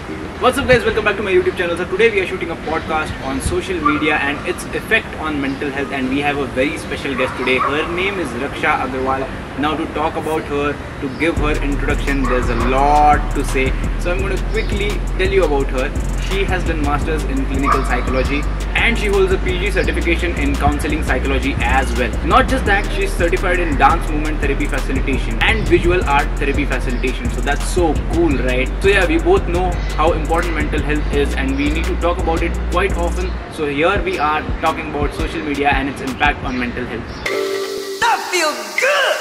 What's up guys, welcome back to my YouTube channel. So today we are shooting a podcast on social media and its effect on mental health, and we have a very special guest today. Her name is Raksha Agarwal. Now to talk about her, to give her introduction, there's a lot to say. So I'm going to quickly tell you about her. She has done masters in clinical psychology and she holds a PG certification in counseling psychology as well. Not just that, she's certified in dance movement therapy facilitation and visual art therapy facilitation. So that's so cool, right? So yeah, we both know how important mental health is and we need to talk about it quite often. So here we are talking about social media and its impact on mental health. That feels good!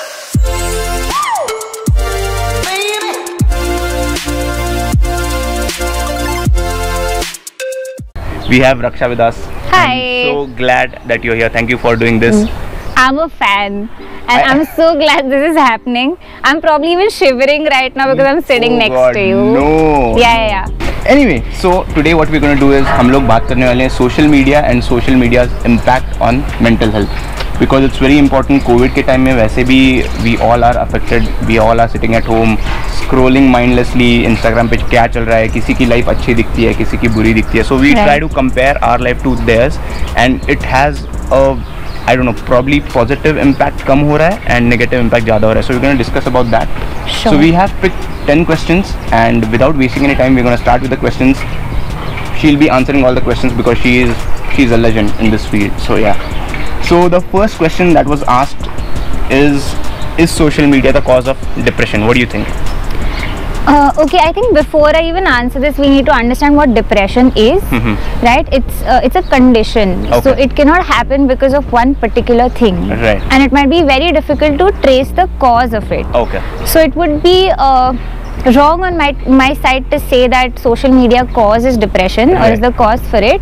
We have Raksha with us. Hi. I'm so glad that you're here. Thank you for doing this. I'm a fan and I'm so glad this is happening. I'm probably even shivering right now because I'm sitting next to you. No. Yeah. Anyway, so today what we're going to do is हम लोग बात करने वाले हैं social media and social media's impact on mental health. Because it's very important. COVID के time में वैसे भी we all are affected. We all are sitting at home, scrolling mindlessly. Instagram पे क्या चल रहा है, किसी की लाइफ अच्छी दिखती है, किसी की बुरी दिखती है. So we try to compare our life to theirs, and it has a, I don't know, probably positive impact कम हो रहा है and negative impact ज़्यादा हो रहा है. So we're going to discuss about that. Sure. So we have picked 10 questions, and without wasting any time, we're going to start with the questions. She'll be answering all the questions because she's a legend in this field. So yeah. So the first question that was asked is social media the cause of depression? What do you think? Okay, I think before I even answer this, we need to understand what depression is, right? It's a condition, so it cannot happen because of one particular thing, Right. and it might be very difficult to trace the cause of it. Okay. So it would be wrong on my side to say that social media causes depression or is the cause for it.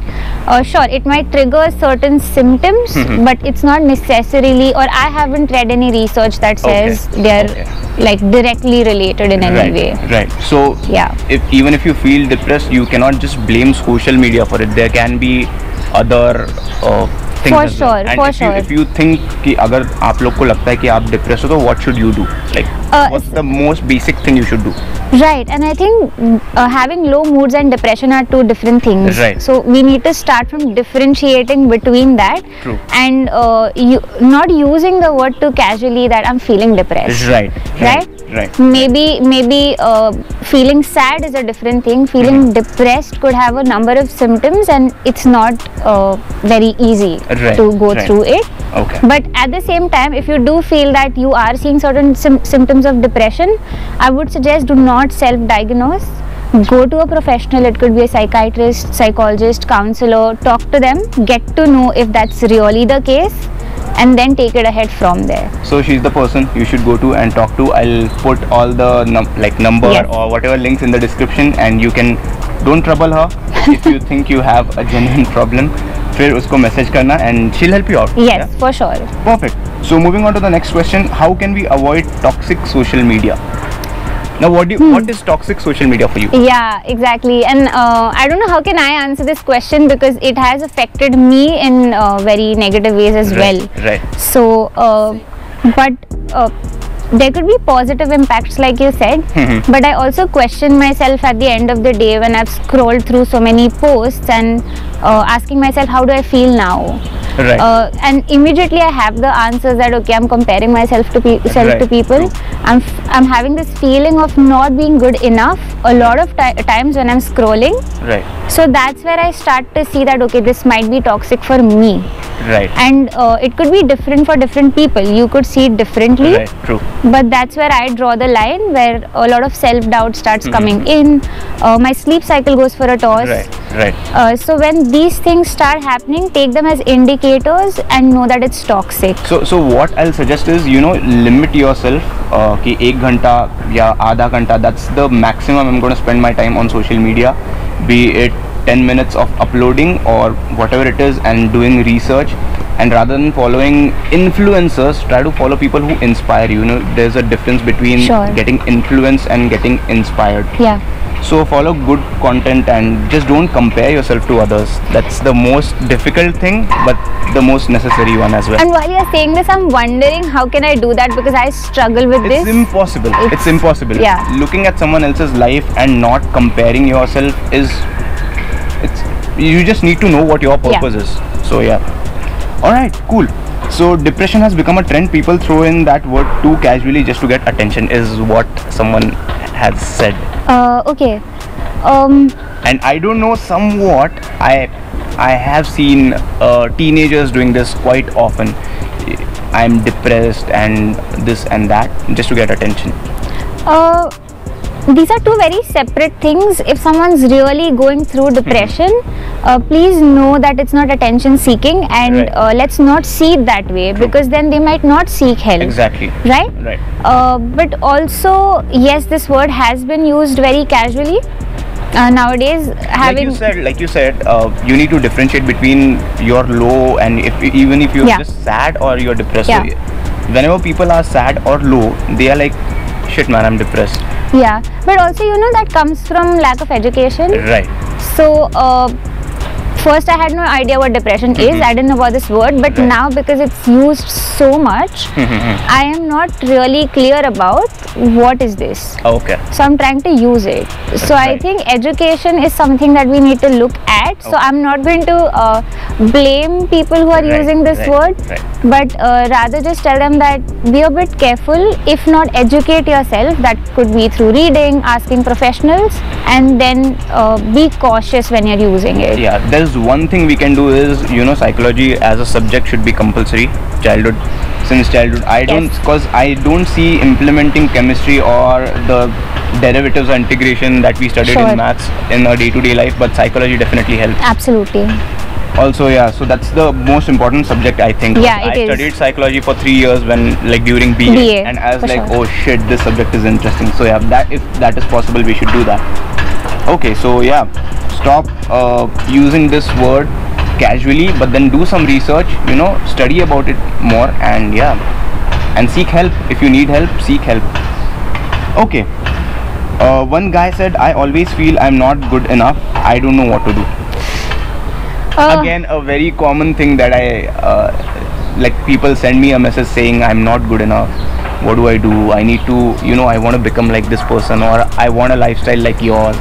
Sure, it might trigger certain symptoms, but it's not necessarily, or I haven't read any research that says they're like directly related in any way. Right. So Yeah. Even if you feel depressed, you cannot just blame social media for it. There can be other things For as well. sure, And for if sure. if you think कि अगर आप लोग को लगता है कि आप depressed हो तो what should you do? Like what's the most basic thing you should do? Right, and I think having low moods and depression are two different things. Right. So we need to start from differentiating between that. True. And not using the word too casually that I'm feeling depressed. Right. Maybe feeling sad is a different thing. Feeling depressed could have a number of symptoms, and it's not very easy to go through it. Okay. But at the same time, if you do feel that you are seeing certain symptoms of depression, I would suggest do not self-diagnose. Go to a professional. It could be a psychiatrist, psychologist, counselor. Talk to them. Get to know if that's really the case, and then take it ahead from there. So she's the person you should go to and talk to. I'll put all the number or whatever links in the description, and you can don't trouble her if you think you have a genuine problem. फिर उसको message करना and she'll help you out. Yes, for sure. Perfect. So moving on to the next question, how can we avoid toxic social media? Now what is toxic social media for you? Yeah, exactly. And I don't know how can I answer this question because it has affected me in very negative ways as well. Right. So, there could be positive impacts like you said, but I also question myself at the end of the day when I've scrolled through so many posts and asking myself, how do I feel now? Right. And immediately I have the answers that okay, I'm comparing myself to people. I'm having this feeling of not being good enough a lot of times when I'm scrolling. Right. So that's where I start to see that okay, this might be toxic for me. Right. And it could be different for different people. You could see it differently. Right. True. But that's where I draw the line, where a lot of self-doubt starts coming in. My sleep cycle goes for a toss. Right. So when these things start happening, take them as indicators and know that it's toxic. So what I'll suggest is, limit yourself कि 1 घंटा या आधा घंटा, that's the maximum I'm going to spend my time on social media, be it 10 minutes of uploading or whatever it is and doing research. And rather than following influencers, try to follow people who inspire you. There's a difference between getting influenced and getting inspired. Yeah. So follow good content and just don't compare yourself to others. That's the most difficult thing, but the most necessary one as well. And while you're saying this, I'm wondering how can I do that, because I struggle with It's this. impossible. It's impossible. Yeah. Looking at someone else's life and not comparing yourself is, you just need to know what your purpose is. So yeah. Alright, cool. So depression has become a trend. People throw in that word too casually just to get attention, is what someone has said. Okay. And I don't know, somewhat I have seen teenagers doing this quite often. I'm depressed and this and that just to get attention. These are two very separate things. If someone's really going through depression, please know that it's not attention seeking, and let's not see it that way, because then they might not seek help. Exactly. Right? Right. But also, yes, this word has been used very casually nowadays. Like you said, you need to differentiate between your low and even if you're just sad or you're depressed. Yeah. So whenever people are sad or low, they are like, shit man, I'm depressed. Yeah, but also, you know, that comes from lack of education. Right. So first I had no idea what depression is. I didn't know about this word, but now because it's used so much, I am not really clear about what is this. Okay. So I'm trying to use it. So I think education is something that we need to look at. So I'm not going to blame people who are using this word, but rather just tell them that be a bit careful. If not, educate yourself. That could be through reading, asking professionals, and then be cautious when you're using it. Yeah, there's one thing we can do is, you know, psychology as a subject should be compulsory since childhood. Because I don't see implementing chemistry or the derivatives or integration that we studied in maths in our day-to-day life, but psychology definitely helps. Absolutely. Also, yeah, so that's the most important subject, I think. Yeah, I studied psychology for 3 years when, like, during BA, and I was like, oh shit, this subject is interesting. So yeah, if that is possible, we should do that. Okay, so yeah, stop using this word casually, but then do some research, you know, study about it more, and yeah, and seek help. If you need help, seek help. Okay. One guy said, I always feel I'm not good enough. I don't know what to do. Again, a very common thing that like people send me a message saying I'm not good enough. What do? I need to, you know, I want to become like this person, or I want a lifestyle like yours.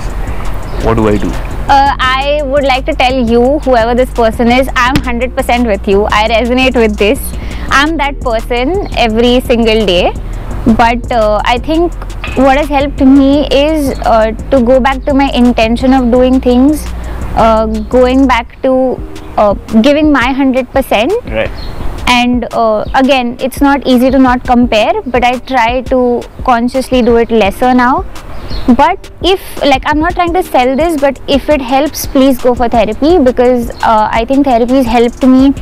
What do? I would like to tell you, whoever this person is, I'm 100% with you. I resonate with this. I'm that person every single day. But I think what has helped me is to go back to my intention of doing things, going back to giving my 100%. Right. And again, it's not easy to not compare, but I try to consciously do it lesser now. But if, like, I'm not trying to sell this, but if it helps, please go for therapy, because I think therapy has helped me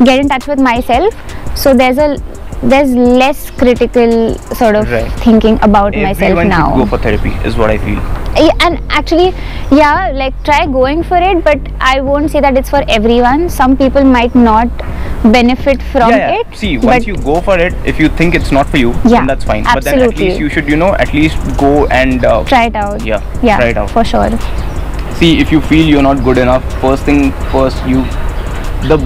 get in touch with myself. So there's less critical sort of thinking about myself now. Everyone should go for therapy, is what I feel. Yeah, and actually, yeah, like, try going for it, but I won't say that it's for everyone. Some people might not benefit from it. See, once you go for it, if you think it's not for you, then that's fine. Absolutely. But then at least you should, you know, at least go and try it out. Yeah, try it out for sure. See, if you feel you're not good enough, first thing first, the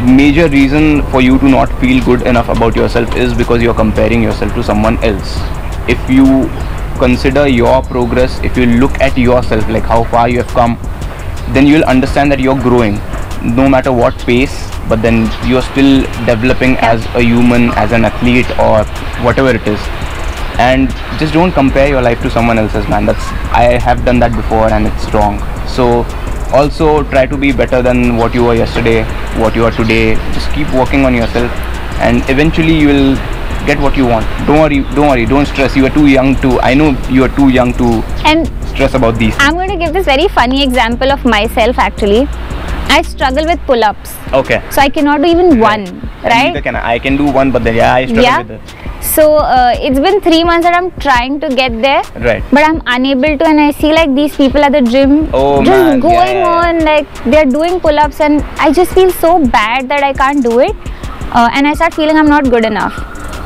major reason for you to not feel good enough about yourself is because you're comparing yourself to someone else. If you consider your progress, if you look at yourself, like how far you have come, then you'll understand that you're growing, no matter what pace, but then you're still developing as a human, as an athlete, or whatever it is. And just don't compare your life to someone else's, man. I have done that before and it's wrong. So also try to be better than what you were yesterday, what you are today. Just keep working on yourself, and eventually you will get what you want. Don't worry, don't stress. You are too young to, I know you are too young to stress about these things. I'm going to give this very funny example of myself actually. I struggle with pull-ups. Okay. So I cannot do even one, right? Neither can I. I can do one, but then I struggle with it. So it's been 3 months that I'm trying to get there, right? But I'm unable to, and I see like these people at the gym just going on, like they're doing pull-ups, and I just feel so bad that I can't do it, and I start feeling I'm not good enough.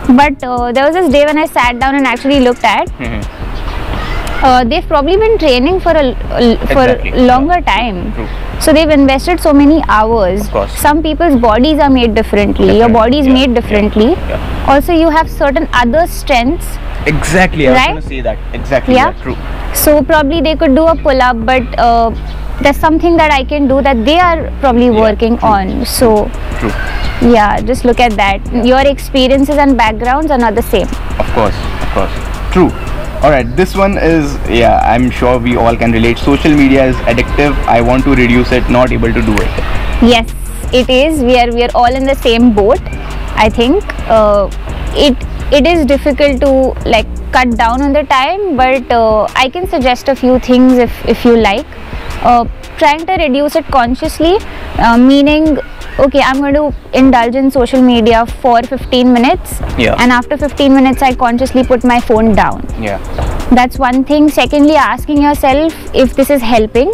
But there was this day when I sat down and actually looked at They've probably been training for Exactly. longer time. True. So they've invested so many hours. Of course. Some people's bodies are made differently. Your body is Yeah, made differently. yeah. Also, you have certain other strengths. Exactly. I was Right? going to say that. Exactly. Yeah. True. So probably they could do a pull-up, but there's something that I can do that they are probably Yeah, working true. on. So True. yeah, just look at that. Your experiences and backgrounds are not the same. Of course. Of course. True. Alright, this one is, yeah, I'm sure we all can relate. Social media is addictive. I want to reduce it, not able to do it. Yes, it is. We are all in the same boat. I think it is difficult to like cut down on the time, but I can suggest a few things if you like. Trying to reduce it consciously, meaning, okay, I'm going to indulge in social media for 15 minutes, Yeah. and after 15 minutes I consciously put my phone down. Yeah. That's one thing. Secondly, asking yourself if this is helping,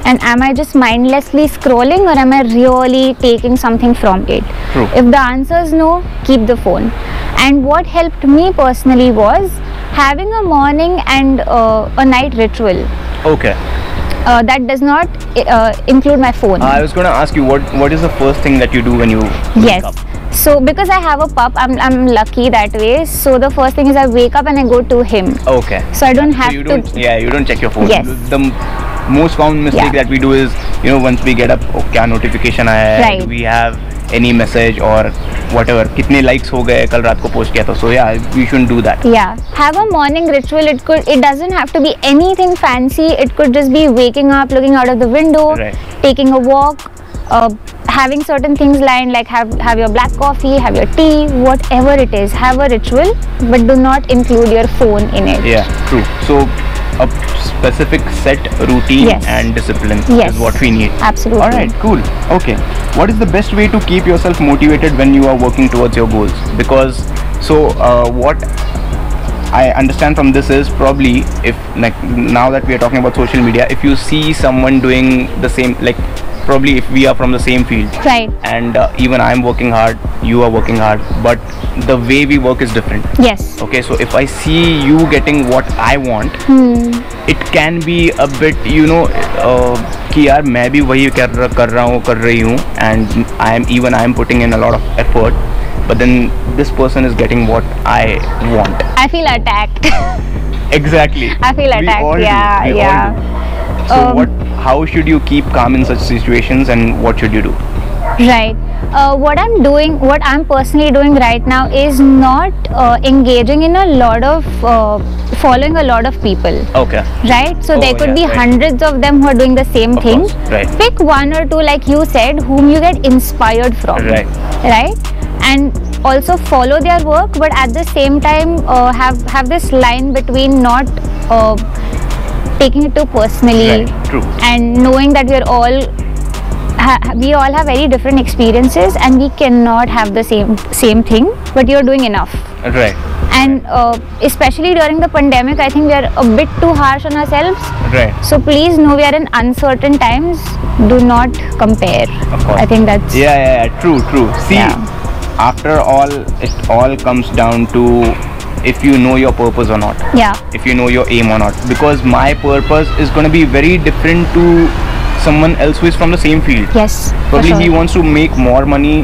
and am I just mindlessly scrolling, or am I really taking something from it? True. If the answer is no, keep the phone. And what helped me personally was having a morning and a night ritual. Okay. That does not include my phone. I was going to ask you, what is the first thing that you do when you wake Yes. up? So because I have a pup, I'm lucky that way. So the first thing is I wake up and I go to him. Okay. So I don't have So you to. don't, you don't check your phone. Yes. The most common mistake Yeah. that we do is, once we get up, क्या notification आया है, Right. do we have any message or whatever, कितने likes हो गए, कल रात को post किया था. So yeah, we shouldn't do that. Yeah, have a morning ritual. It doesn't have to be anything fancy. It could just be waking up, looking out of the window, Right. taking a walk, having certain things lined, like have your black coffee, have your tea, whatever it is. Have a ritual, but do not include your phone in it. Yeah, true. So a specific set routine Yes. and discipline Yes. is what we need. Absolutely. All right, cool. Okay, what is the best way to keep yourself motivated when you are working towards your goals? Because what I understand from this is probably, if like now that we are talking about social media, if you see someone doing the same, like probably if we are from the same field, Right. and even I'm working hard, you are working hard, but the way we work is different. Yes. Okay, so if I see you getting what I want, it can be a bit, कि यार मैं भी वही कर रही हूँ, and I'm putting in a lot of effort, but then this person is getting what I want. I feel attacked. Exactly. I feel We attacked. all do. Yeah, We all yeah. do. So how should you keep calm in such situations, and what should you do? Right. What I'm personally doing right now is not engaging in a lot of following a lot of people. Okay. Right. So there could yeah, be right. hundreds of them who are doing the same Of thing. course, right. Pick one or two, like you said, whom you get inspired from. Right. Right. And also follow their work, but at the same time have this line between not taking it too personally. Right. True. And knowing that we all have very different experiences, and we cannot have the same thing, but you're doing enough. Right. And especially during the pandemic, I think we are a bit too harsh on ourselves. Right. So please know we are in uncertain times. Do not compare. Of course. I think that's Yeah. True. See, Yeah. after all, it all comes down to if you know your purpose or not. yeah. If you know your aim or not. Because my purpose is going to be very different to someone else who is from the same field. Yes. for Probably sure. he wants to make more money.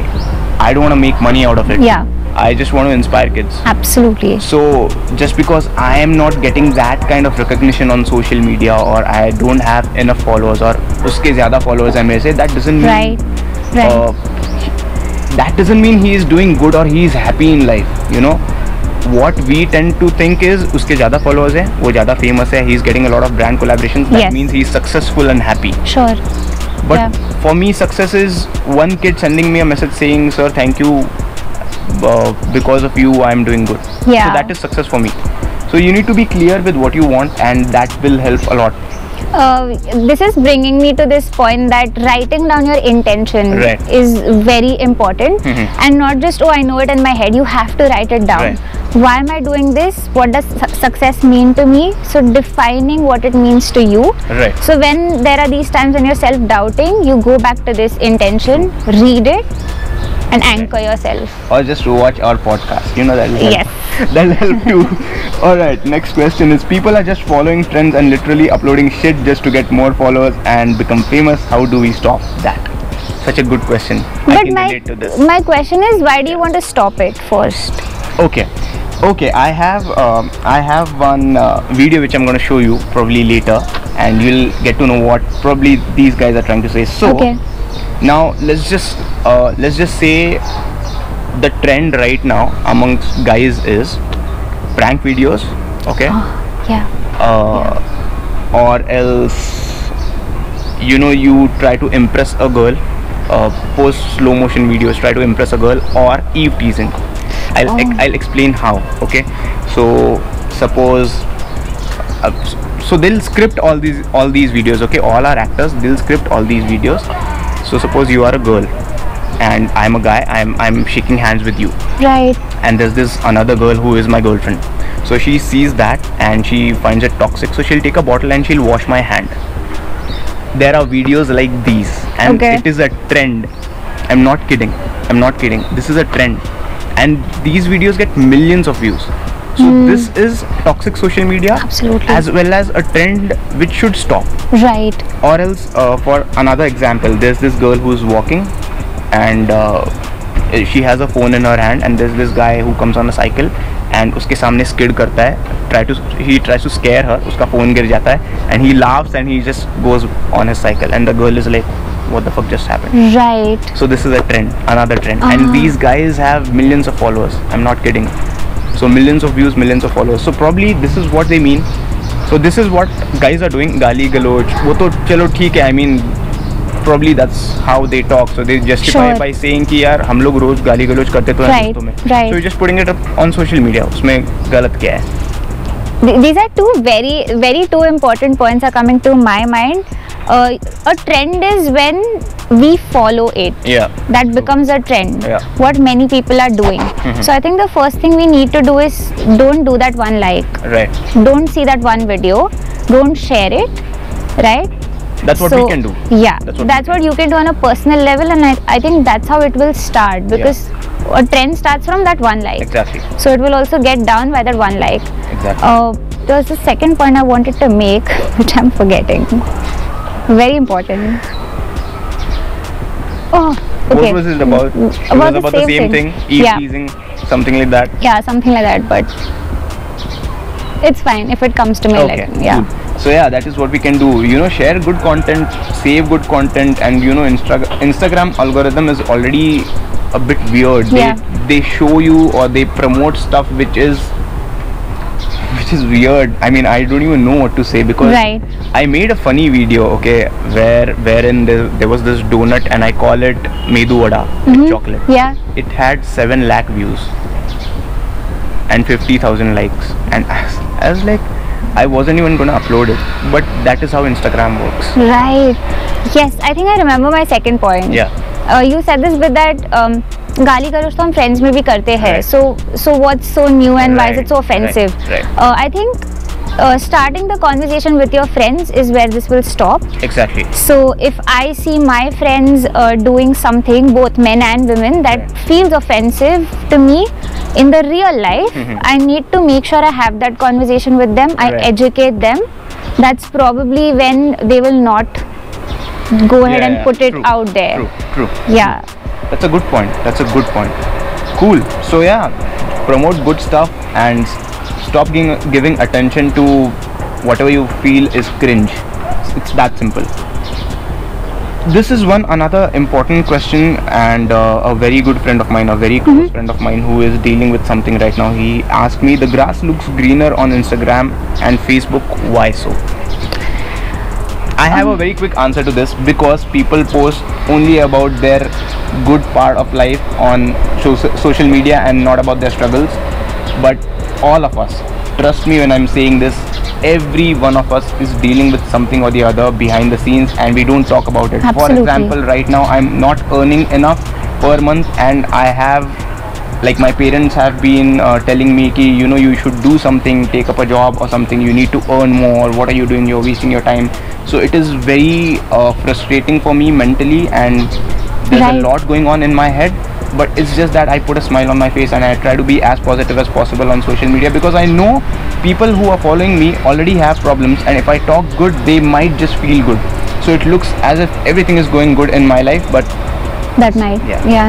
I don't want to make money out of it. Yeah. I just want to inspire kids. Absolutely. So just because I am not getting that kind of recognition on social media, or I don't have enough followers, or uske zyada followers I may say, that doesn't mean Right. that doesn't mean he is doing good or he is happy in life. What we tend to think is uske zyada followers hai, wo zyada famous hai, he is getting a lot of brand collaborations, that Yes. means he is successful and happy. Sure. But Yeah. for me, success is one kid sending me a message saying, sir, thank you, because of you I'm doing good. Yeah. So that is success for me. So you need to be clear with what you want, and that will help a lot. This is bringing me to this point that writing down your intention Right. is very important. And not just, I know it in my head. You have to write it down. Right. Why am I doing this? What does success mean to me? So defining what it means to you. Right. So when there are these times when you're self-doubting, you go back to this intention, read it, and anchor yourself. Or just watch our podcast. You know that will help. Yes. That'll help too. Alright, next question is, people are just following trends and literally uploading shit just to get more followers and become famous. How do we stop that? Such a good question. I But can relate to this. my question is, why do you want to stop it first? Okay, I have one video which I'm going to show you probably later, and you'll get to know what probably these guys are trying to say. So Okay. now let's just say the trend right now amongst guys is prank videos, okay? Yeah. Or else, you know, you try to impress a girl, post slow motion videos, try to impress a girl, or eve teasing. I'll explain how. Okay, so suppose so they'll script all these videos. Okay, all our actors, they'll script all these videos. So suppose you are a girl and I'm a guy, I'm shaking hands with you, Right. and there's this another girl who is my girlfriend. So she sees that and she finds it toxic, so she'll take a bottle and she'll wash my hand. There are videos like these, and Okay. it is a trend. I'm not kidding, this is a trend, and these videos get millions of views. So this is toxic social media, Absolutely. as well as a trend which should stop. Right. Or else, for another example, there's this girl who's walking, and she has a phone in her hand, and there's this guy who comes on a cycle and उसके सामने skid करता है, he tries to scare her, उसका phone गिर जाता है, and he laughs and he just goes on his cycle, and the girl is like, what the fuck just happened? Right. So this is a trend, another trend, and these guys have millions of followers. I'm not kidding. So millions of views, millions of followers. So probably this is what they mean. So this is what guys are doing. गाली गलोच, वो तो चलो ठीक है. I mean, probably that's how they talk. So they justify Sure. by saying कि यार हम लोग रोज गाली गलोच करते तो हैं Right, दोस्तों में. right. So you're just putting it up on social media. उसमें गलत क्या है? These are two important points are coming to my mind. A trend is when we follow it. Yeah. That becomes a trend. Yeah. What many people are doing. So I think the first thing we need to do is don't do that one like. Right. Don't see that one video. Don't share it. Right? That's what we can do. Yeah, That's what we you can do on a personal level, and I think that's how it will start, because a trend starts from that one like. Exactly. So it will also get down by that one like. Exactly. There was the second point I wanted to make, which I'm forgetting. Very important. Oh, okay. What was it about? It was About the about the same same thing. thing. Eve Yeah. teasing, something like that. Yeah, something like that, but it's fine if it comes to me Okay, like, yeah. cool. So yeah, that is what we can do. You know, share good content, save good content, and you know, Instagram algorithm is already a bit weird. Yeah. They show you or they promote stuff which is weird. I mean, I don't even know what to say, because Right. I made a funny video, okay, wherein there was this donut, and I call it Medu Vada with chocolate. Yeah. It had 7 lakh views and 50,000 likes, and I was like, I wasn't even gonna upload it, but that is how Instagram works. Right. Yes, I think I remember my second point. Yeah. You said this with that गाली गलौज तो हम friends में भी करते हैं. Right. So what's so new and why is it so Right, offensive? right. I think starting the conversation with your friends is where this will stop. Exactly. So if I see my friends doing something, both men and women, that Right. feels offensive to me in the real life, I need to make sure I have that conversation with them. I Right. educate them. That's probably when they will not go ahead and put it True, out there. True. Yeah. That's a good point. Cool. So yeah, promote good stuff and stop giving attention to whatever you feel is cringe. It's that simple. This is another important question, and a very good friend of mine, a very close friend of mine who is dealing with something right now, he asked me, the grass looks greener on Instagram and Facebook, why so? I have a very quick answer to this, because people post only about their good part of life on social media and not about their struggles. But all of us, trust me when I'm saying this, every one of us is dealing with something or the other behind the scenes, and we don't talk about it. Absolutely. For example, right now I'm not earning enough per month, and I have, like, my parents have been telling me ki, you know, you should do something, take up a job or something, you need to earn more, what are you doing, you're wasting your time. So it is very frustrating for me mentally, and there's Right. a lot going on in my head. but it's just that I put a smile on my face and I try to be as positive as possible on social media, because I know people who are following me already have problems, and if I talk good, they might just feel good. So it looks as if everything is going good in my life, but that might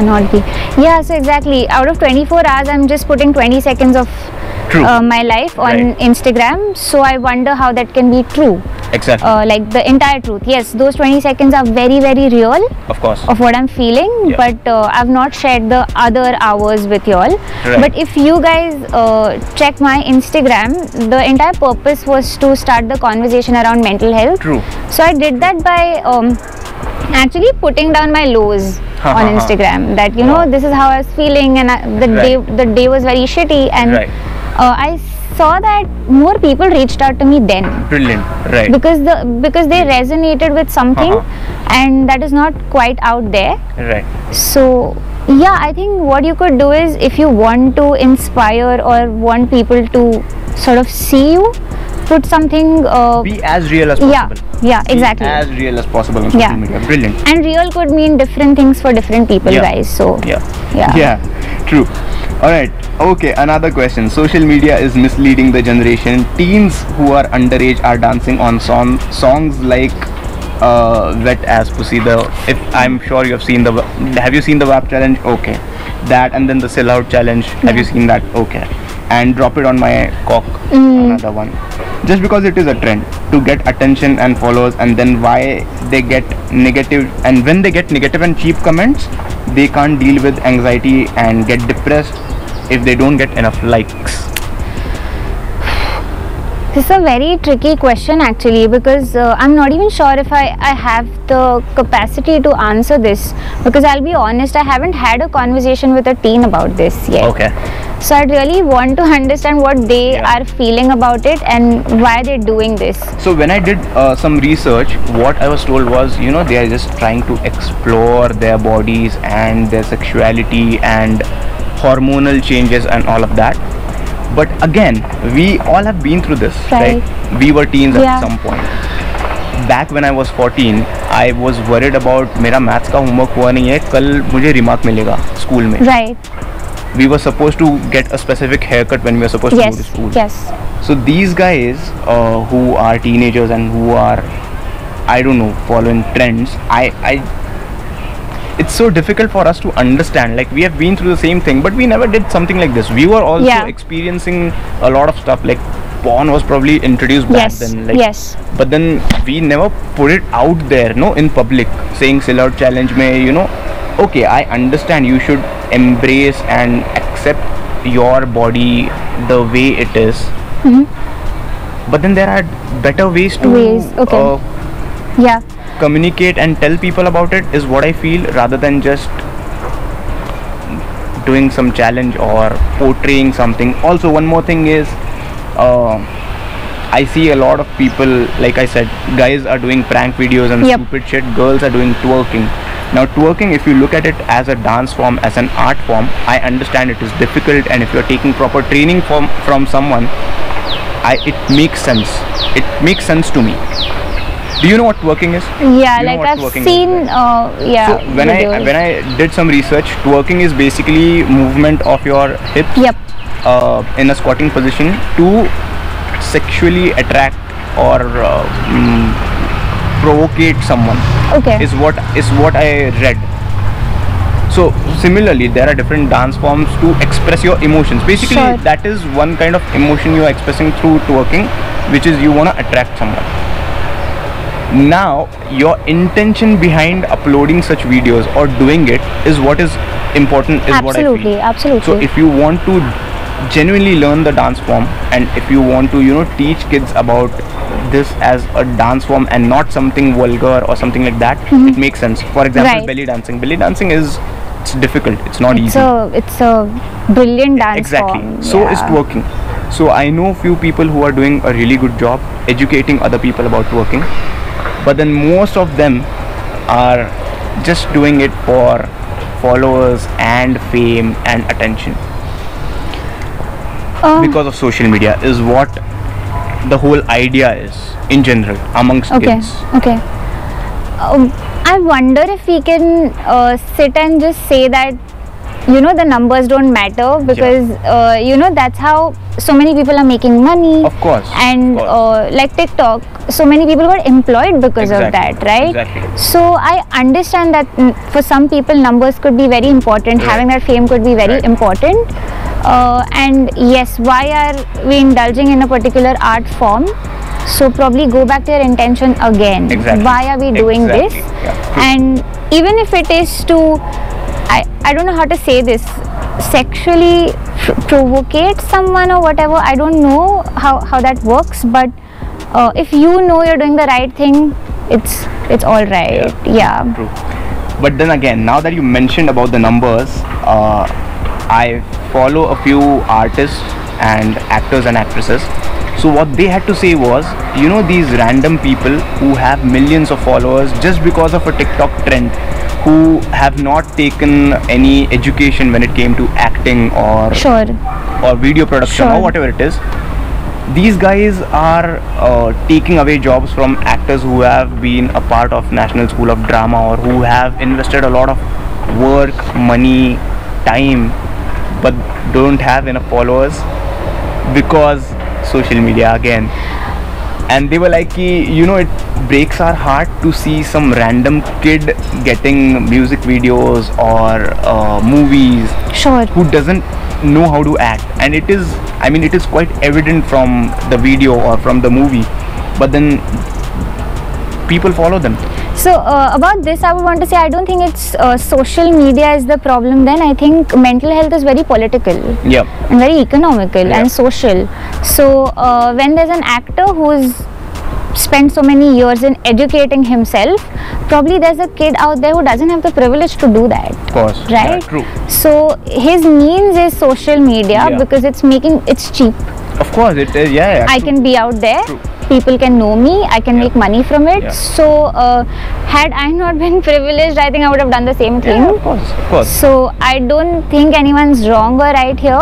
not be. Yeah, so exactly, out of 24 hours I'm just putting 20 seconds of my life on Instagram, so I wonder how that can be true. Exactly. Like the entire truth. Yes, those 20 seconds are very, very real, of course, of what I'm feeling, but I've not shared the other hours with y'all. But if you guys check my Instagram, the entire purpose was to start the conversation around mental health. True. So I did that by actually putting down my lows on Instagram, that you know, this is how I was feeling, and the day was very shitty, and I saw that more people reached out to me then. Brilliant. Right. Because they resonated with something, and that is not quite out there. Right. So yeah, I think what you could do is, if you want to inspire or want people to sort of see you, put something be as real as possible. Yeah, exactly. Be as real as possible on social media. Brilliant. And real could mean different things for different people, guys. So yeah, true. All right. Okay, another question. Social media is misleading the generation. Teens who are underage are dancing on songs like Wet As Pussy. If I'm sure you have seen have you seen the WAP challenge? Okay, that, and then the Sell Out challenge. Have you seen that? Okay, and Drop It On My Cock, another one. Just because it is a trend to get attention and followers, and then why they get negative, and when they get negative and cheap comments, they can't deal with anxiety and get depressed if they don't get enough likes. This is a very tricky question actually, because I'm not even sure if I have the capacity to answer this, because I'll be honest, I haven't had a conversation with a teen about this yet. Okay. So I'd really want to understand what they are feeling about it and why they're doing this. So when I did some research, what I was told was, you know, they are just trying to explore their bodies and their sexuality and hormonal changes and all of that. But again, we all have been through this, right? We were teens at some point. Back when I was 14, I was worried about मेरा maths का homework हुआ नहीं है, कल मुझे remark मिलेगा school में. Right. We were supposed to get a specific haircut when we were supposed to go to school. Yes. So these guys who are teenagers and who are, I don't know, following trends, it's so difficult for us to understand. Like, we have been through the same thing, but we never did something like this. We were also experiencing a lot of stuff. Like, porn was probably introduced back then. Like, but then we never put it out there, no, in public, saying Sell Out challenge mein, you know. Okay, I understand you should embrace and accept your body the way it is. But then there are better ways to communicate and tell people about it, is what I feel, rather than just doing some challenge or portraying something. Also, one more thing is, I see a lot of people, like I said, guys are doing prank videos and stupid shit, girls are doing twerking. Now twerking, if you look at it as a dance form, as an art form, I understand it is difficult, and if you're taking proper training from someone, it makes sense. It makes sense to me. Do you know what twerking is? Yeah, like I've seen, So when I did some research, twerking is basically movement of your hips in a squatting position to sexually attract or provocate someone. Okay. Is what I read. So similarly, there are different dance forms to express your emotions. Basically, that is one kind of emotion you are expressing through twerking, which is you want to attract someone. Now, your intention behind uploading such videos or doing it is what is important, is what I feel. Absolutely. So if you want to genuinely learn the dance form, and if you want to, you know, teach kids about this as a dance form and not something vulgar or something like that, it makes sense. For example, belly dancing. Belly dancing it's difficult. It's not easy. It's a brilliant dance form. So is twerking. So I know few people who are doing a really good job educating other people about twerking, but then most of them are just doing it for followers and fame and attention. Because of social media is what the whole idea is in general amongst kids. Okay. I wonder if we can sit and just say that you know, the numbers don't matter, because you know, that's how so many people are making money. Of course. And like TikTok, so many people got employed because of that, right? Exactly. So I understand that for some people numbers could be very important, having that fame could be very important. And yes, why are we indulging in a particular art form? So probably go back to your intention again. Why are we doing this? And even if it is to, I don't know how to say this, sexually provocate someone or whatever, I don't know how that works, but if you know you're doing the right thing, it's all right. True. But then again, now that you mentioned about the numbers, I follow a few artists and actors and actresses. So what they had to say was, you know, these random people who have millions of followers just because of a TikTok trend, who have not taken any education when it came to acting or video production or whatever it is. These guys are taking away jobs from actors who have been a part of National School of Drama, or who have invested a lot of work, money, time, but don't have enough followers because social media again. And they were like, you know, it breaks our heart to see some random kid getting music videos or movies who doesn't know how to act. And it is, I mean, it is quite evident from the video or from the movie, but then people follow them. So about this, I would want to say, I don't think it's social media is the problem. Then I think mental health is very political, and very economical and social. So when there's an actor who's spent so many years in educating himself, probably there's a kid out there who doesn't have the privilege to do that. Of course, right? True. So his means is social media, because it's cheap. Of course, it is. I can be out there. People can know me, I can make money from it. So had I not been privileged, I think I would have done the same thing. Of course. So I don't think anyone's wrong or right here.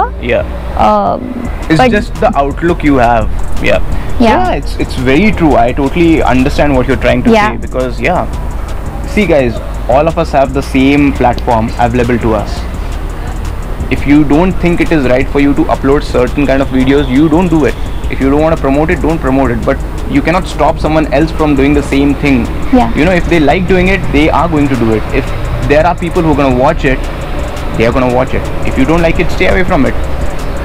It's just the outlook you have. It's very true. I totally understand what you're trying to say, because see guys, all of us have the same platform available to us. If you don't think it is right for you to upload certain kind of videos, you don't do it. If you don't want to promote it, don't promote it. But you cannot stop someone else from doing the same thing. You know, if they like doing it, they are going to do it. If there are people who are going to watch it, they are going to watch it. If you don't like it, stay away from it.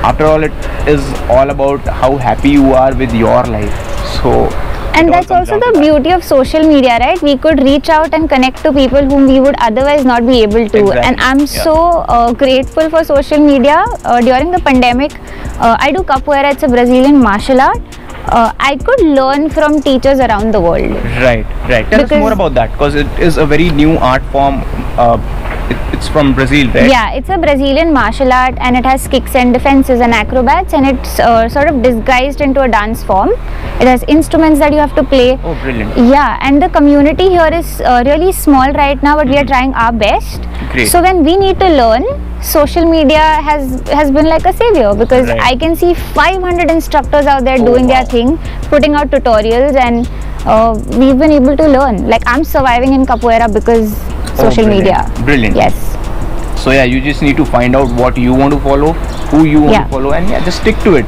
After all, it is all about how happy you are with your life. So, and that's also the beauty of social media, right? We could reach out and connect to people whom we would otherwise not be able to. And I'm so grateful for social media. During the pandemic, I do capoeira. It's a Brazilian martial art. I could learn from teachers around the world. Right. Tell us more about that, because it is a very new art form. It's from Brazil, right? Yeah, it's a Brazilian martial art, and it has kicks and defenses and acrobats, and it's sort of disguised into a dance form. It has instruments that you have to play. Oh, brilliant. Yeah, and the community here is really small right now, but we are trying our best. Great. So when we need to learn, social media has been like a savior, because I can see 500 instructors out there doing their thing, putting out tutorials, and we've been able to learn. Like, I'm surviving in capoeira because social media. Brilliant. Yes. So you just need to find out what you want to follow, who you want to follow, and just stick to it.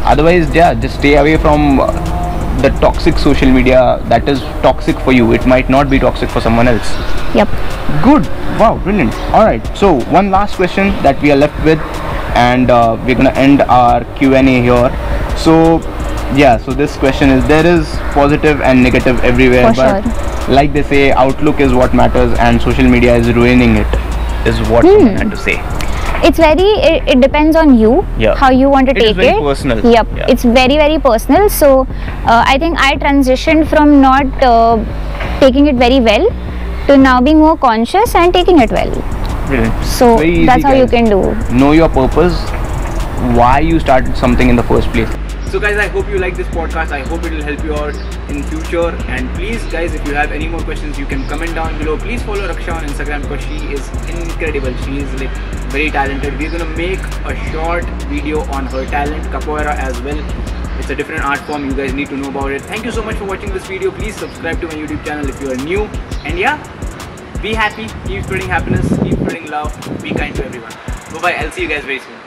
Otherwise, just stay away from the toxic social media that is toxic for you. It might not be toxic for someone else. Yep. Good. Wow, brilliant. All right. So one last question that we are left with, and we're gonna end our Q&A here. So so this question is, there is positive and negative everywhere, but like they say, outlook is what matters, and social media is ruining it, is what someone had to say. It's it depends on you, how you want to take it. It is very personal. It's very personal. So I think I transitioned from not taking it very well to now being more conscious and taking it well. Brilliant. So that's how you can do. Know your purpose, why you started something in the first place. So guys, I hope you like this podcast. I hope it will help you out in future. And please guys, if you have any more questions, you can comment down below. Please follow Raksha on Instagram, because she is incredible. She is like very talented. We're gonna make a short video on her talent, capoeira as well. It's a different art form. You guys need to know about it. Thank you so much for watching this video. Please subscribe to my YouTube channel if you are new. And be happy, keep spreading happiness, keep spreading love, be kind to everyone. Bye bye. I'll see you guys very soon.